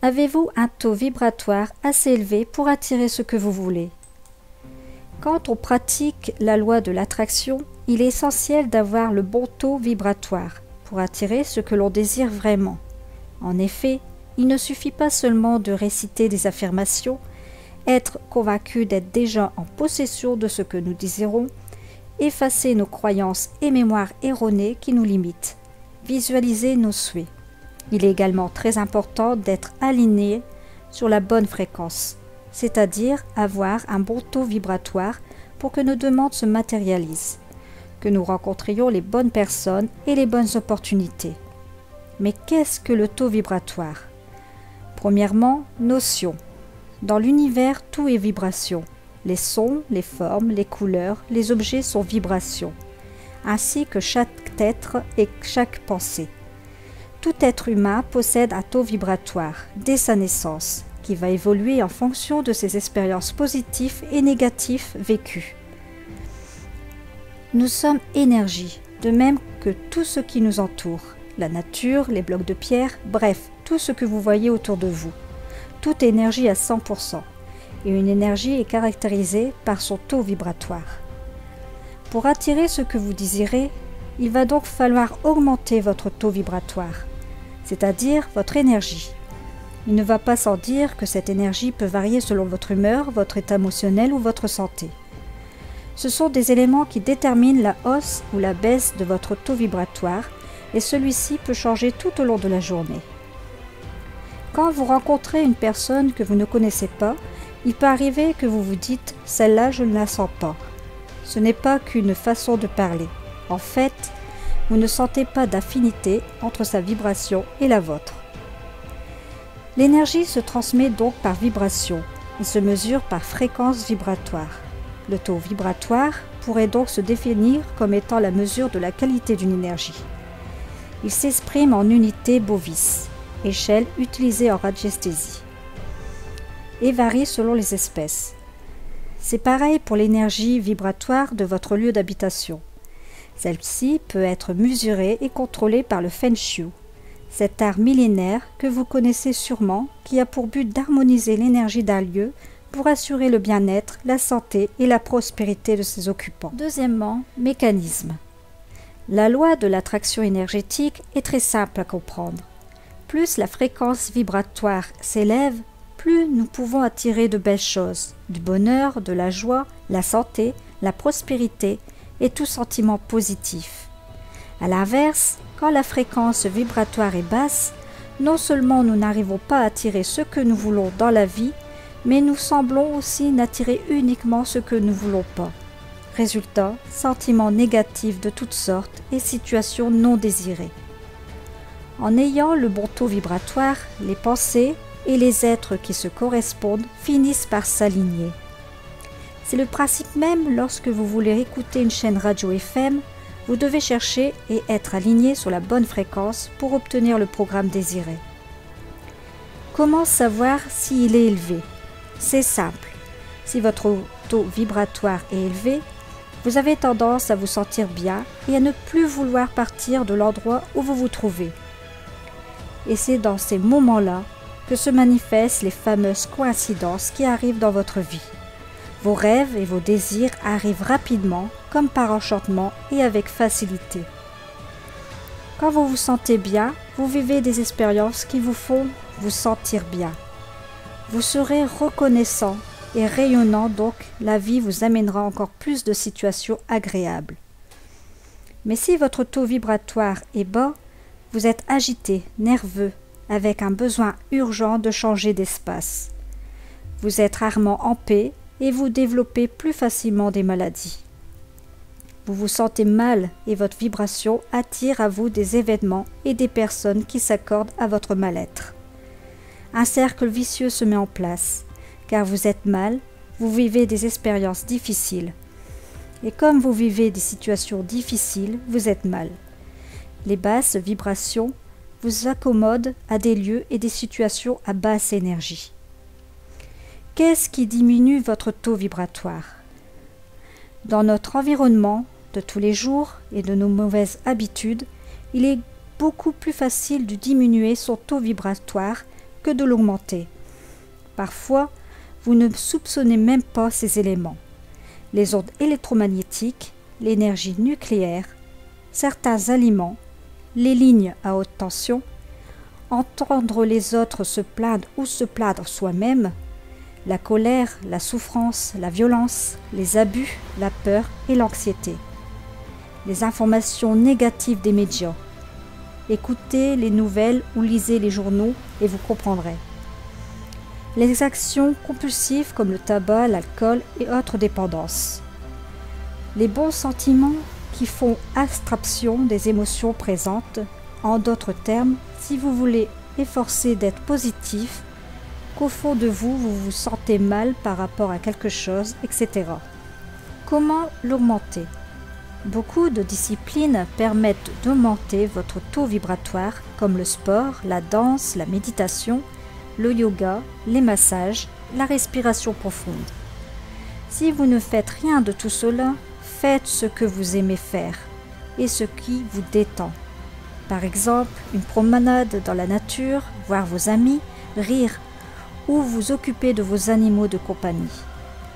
Avez-vous un taux vibratoire assez élevé pour attirer ce que vous voulez? Quand on pratique la loi de l'attraction, il est essentiel d'avoir le bon taux vibratoire pour attirer ce que l'on désire vraiment. En effet, il ne suffit pas seulement de réciter des affirmations, être convaincu d'être déjà en possession de ce que nous désirons, effacer nos croyances et mémoires erronées qui nous limitent, visualiser nos souhaits. Il est également très important d'être aligné sur la bonne fréquence, c'est-à-dire avoir un bon taux vibratoire pour que nos demandes se matérialisent, que nous rencontrions les bonnes personnes et les bonnes opportunités. Mais qu'est-ce que le taux vibratoire? Premièrement, notion. Dans l'univers, tout est vibration. Les sons, les formes, les couleurs, les objets sont vibrations, ainsi que chaque être et chaque pensée. Tout être humain possède un taux vibratoire dès sa naissance, qui va évoluer en fonction de ses expériences positives et négatives vécues. Nous sommes énergie, de même que tout ce qui nous entoure, la nature, les blocs de pierre, bref, tout ce que vous voyez autour de vous. Toute énergie à 100%, et une énergie est caractérisée par son taux vibratoire. Pour attirer ce que vous désirez, il va donc falloir augmenter votre taux vibratoire, c'est-à-dire votre énergie. Il ne va pas sans dire que cette énergie peut varier selon votre humeur, votre état émotionnel ou votre santé. Ce sont des éléments qui déterminent la hausse ou la baisse de votre taux vibratoire et celui-ci peut changer tout au long de la journée. Quand vous rencontrez une personne que vous ne connaissez pas, il peut arriver que vous vous dites « celle-là, je ne la sens pas ». Ce n'est pas qu'une façon de parler. En fait, vous ne sentez pas d'affinité entre sa vibration et la vôtre. L'énergie se transmet donc par vibration et se mesure par fréquence vibratoire. Le taux vibratoire pourrait donc se définir comme étant la mesure de la qualité d'une énergie. Il s'exprime en unité Bovis, échelle utilisée en radiesthésie, et varie selon les espèces. C'est pareil pour l'énergie vibratoire de votre lieu d'habitation. Celle-ci peut être mesurée et contrôlée par le Feng Shui, cet art millénaire que vous connaissez sûrement qui a pour but d'harmoniser l'énergie d'un lieu pour assurer le bien-être, la santé et la prospérité de ses occupants. Deuxièmement, mécanisme. La loi de l'attraction énergétique est très simple à comprendre. Plus la fréquence vibratoire s'élève, plus nous pouvons attirer de belles choses, du bonheur, de la joie, la santé, la prospérité et tout sentiment positif. À l'inverse, quand la fréquence vibratoire est basse, non seulement nous n'arrivons pas à attirer ce que nous voulons dans la vie, mais nous semblons aussi n'attirer uniquement ce que nous ne voulons pas. Résultat, sentiments négatifs de toutes sortes et situations non désirées. En ayant le bon taux vibratoire, les pensées et les êtres qui se correspondent finissent par s'aligner. C'est le principe même lorsque vous voulez écouter une chaîne radio FM, vous devez chercher et être aligné sur la bonne fréquence pour obtenir le programme désiré. Comment savoir s'il est élevé? C'est simple. Si votre taux vibratoire est élevé, vous avez tendance à vous sentir bien et à ne plus vouloir partir de l'endroit où vous vous trouvez. Et c'est dans ces moments-là que se manifestent les fameuses coïncidences qui arrivent dans votre vie. Vos rêves et vos désirs arrivent rapidement, comme par enchantement et avec facilité. Quand vous vous sentez bien, vous vivez des expériences qui vous font vous sentir bien. Vous serez reconnaissant et rayonnant, donc la vie vous amènera encore plus de situations agréables. Mais si votre taux vibratoire est bas, vous êtes agité, nerveux, avec un besoin urgent de changer d'espace. Vous êtes rarement en paix et vous développez plus facilement des maladies. Vous vous sentez mal et votre vibration attire à vous des événements et des personnes qui s'accordent à votre mal-être. Un cercle vicieux se met en place, car vous êtes mal, vous vivez des expériences difficiles. Et comme vous vivez des situations difficiles, vous êtes mal. Les basses vibrations vous accommodent à des lieux et des situations à basse énergie. Qu'est-ce qui diminue votre taux vibratoire? Dans notre environnement de tous les jours et de nos mauvaises habitudes, il est beaucoup plus facile de diminuer son taux vibratoire que de l'augmenter. Parfois, vous ne soupçonnez même pas ces éléments. Les ondes électromagnétiques, l'énergie nucléaire, certains aliments, les lignes à haute tension, entendre les autres se plaindre ou se plaindre soi-même, la colère, la souffrance, la violence, les abus, la peur et l'anxiété. Les informations négatives des médias. Écoutez les nouvelles ou lisez les journaux et vous comprendrez. Les actions compulsives comme le tabac, l'alcool et autres dépendances. Les bons sentiments qui font abstraction des émotions présentes. En d'autres termes, si vous voulez efforcer d'être positif, qu'au fond de vous, vous vous sentez mal par rapport à quelque chose, etc. Comment l'augmenter? Beaucoup de disciplines permettent d'augmenter votre taux vibratoire, comme le sport, la danse, la méditation, le yoga, les massages, la respiration profonde. Si vous ne faites rien de tout cela, faites ce que vous aimez faire et ce qui vous détend. Par exemple, une promenade dans la nature, voir vos amis, rire ou vous occuper de vos animaux de compagnie.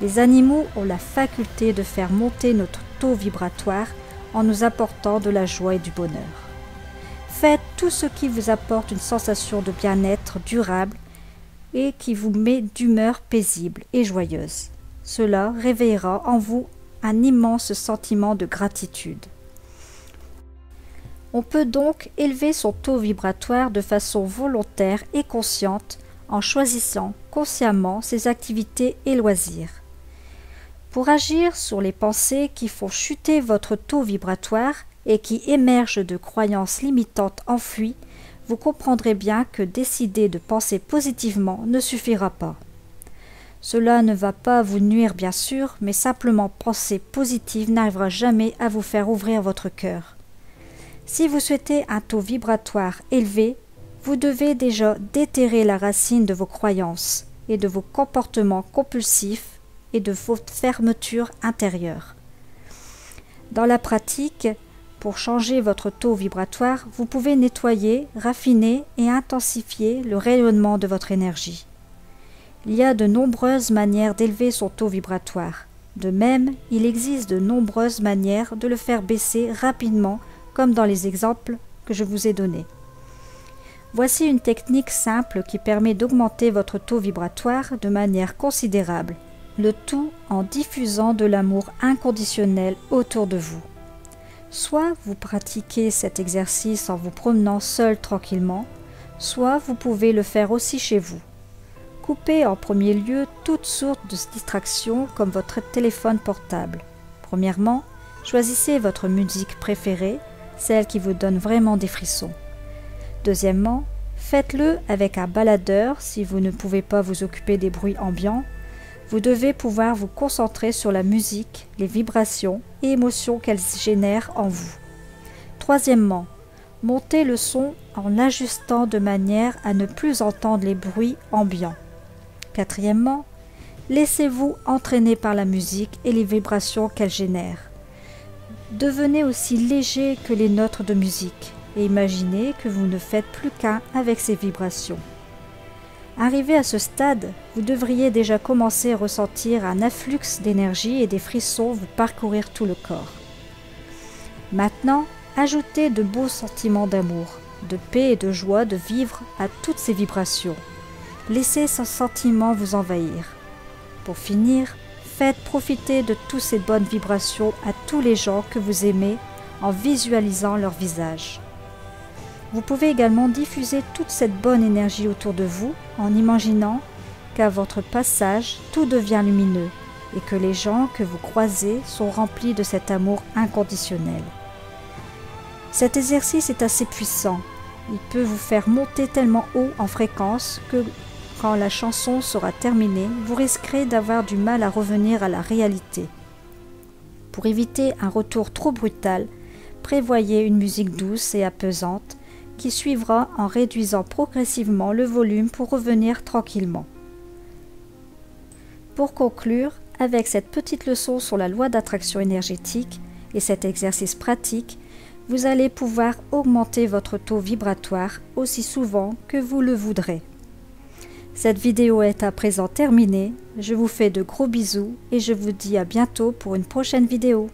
Les animaux ont la faculté de faire monter notre taux vibratoire en nous apportant de la joie et du bonheur. Faites tout ce qui vous apporte une sensation de bien-être durable et qui vous met d'humeur paisible et joyeuse. Cela réveillera en vous un immense sentiment de gratitude. On peut donc élever son taux vibratoire de façon volontaire et consciente en choisissant consciemment ses activités et loisirs. Pour agir sur les pensées qui font chuter votre taux vibratoire et qui émergent de croyances limitantes enfouies, vous comprendrez bien que décider de penser positivement ne suffira pas. Cela ne va pas vous nuire bien sûr, mais simplement penser positive n'arrivera jamais à vous faire ouvrir votre cœur. Si vous souhaitez un taux vibratoire élevé, vous devez déjà déterrer la racine de vos croyances et de vos comportements compulsifs et de vos fermetures intérieures. Dans la pratique, pour changer votre taux vibratoire, vous pouvez nettoyer, raffiner et intensifier le rayonnement de votre énergie. Il y a de nombreuses manières d'élever son taux vibratoire. De même, il existe de nombreuses manières de le faire baisser rapidement, comme dans les exemples que je vous ai donnés. Voici une technique simple qui permet d'augmenter votre taux vibratoire de manière considérable, le tout en diffusant de l'amour inconditionnel autour de vous. Soit vous pratiquez cet exercice en vous promenant seul tranquillement, soit vous pouvez le faire aussi chez vous. Coupez en premier lieu toutes sortes de distractions comme votre téléphone portable. Premièrement, choisissez votre musique préférée, celle qui vous donne vraiment des frissons. Deuxièmement, faites-le avec un baladeur si vous ne pouvez pas vous occuper des bruits ambiants. Vous devez pouvoir vous concentrer sur la musique, les vibrations et émotions qu'elle génère en vous. Troisièmement, montez le son en l'ajustant de manière à ne plus entendre les bruits ambiants. Quatrièmement, laissez-vous entraîner par la musique et les vibrations qu'elle génère. Devenez aussi léger que les notes de musique et imaginez que vous ne faites plus qu'un avec ces vibrations. Arrivé à ce stade, vous devriez déjà commencer à ressentir un afflux d'énergie et des frissons vous parcourir tout le corps. Maintenant, ajoutez de beaux sentiments d'amour, de paix et de joie de vivre à toutes ces vibrations. Laissez ce sentiment vous envahir. Pour finir, faites profiter de toutes ces bonnes vibrations à tous les gens que vous aimez en visualisant leur visage. Vous pouvez également diffuser toute cette bonne énergie autour de vous en imaginant qu'à votre passage, tout devient lumineux et que les gens que vous croisez sont remplis de cet amour inconditionnel. Cet exercice est assez puissant. Il peut vous faire monter tellement haut en fréquence que quand la chanson sera terminée, vous risquerez d'avoir du mal à revenir à la réalité. Pour éviter un retour trop brutal, prévoyez une musique douce et apaisante qui suivra en réduisant progressivement le volume pour revenir tranquillement. Pour conclure, avec cette petite leçon sur la loi d'attraction énergétique et cet exercice pratique, vous allez pouvoir augmenter votre taux vibratoire aussi souvent que vous le voudrez. Cette vidéo est à présent terminée. Je vous fais de gros bisous et je vous dis à bientôt pour une prochaine vidéo.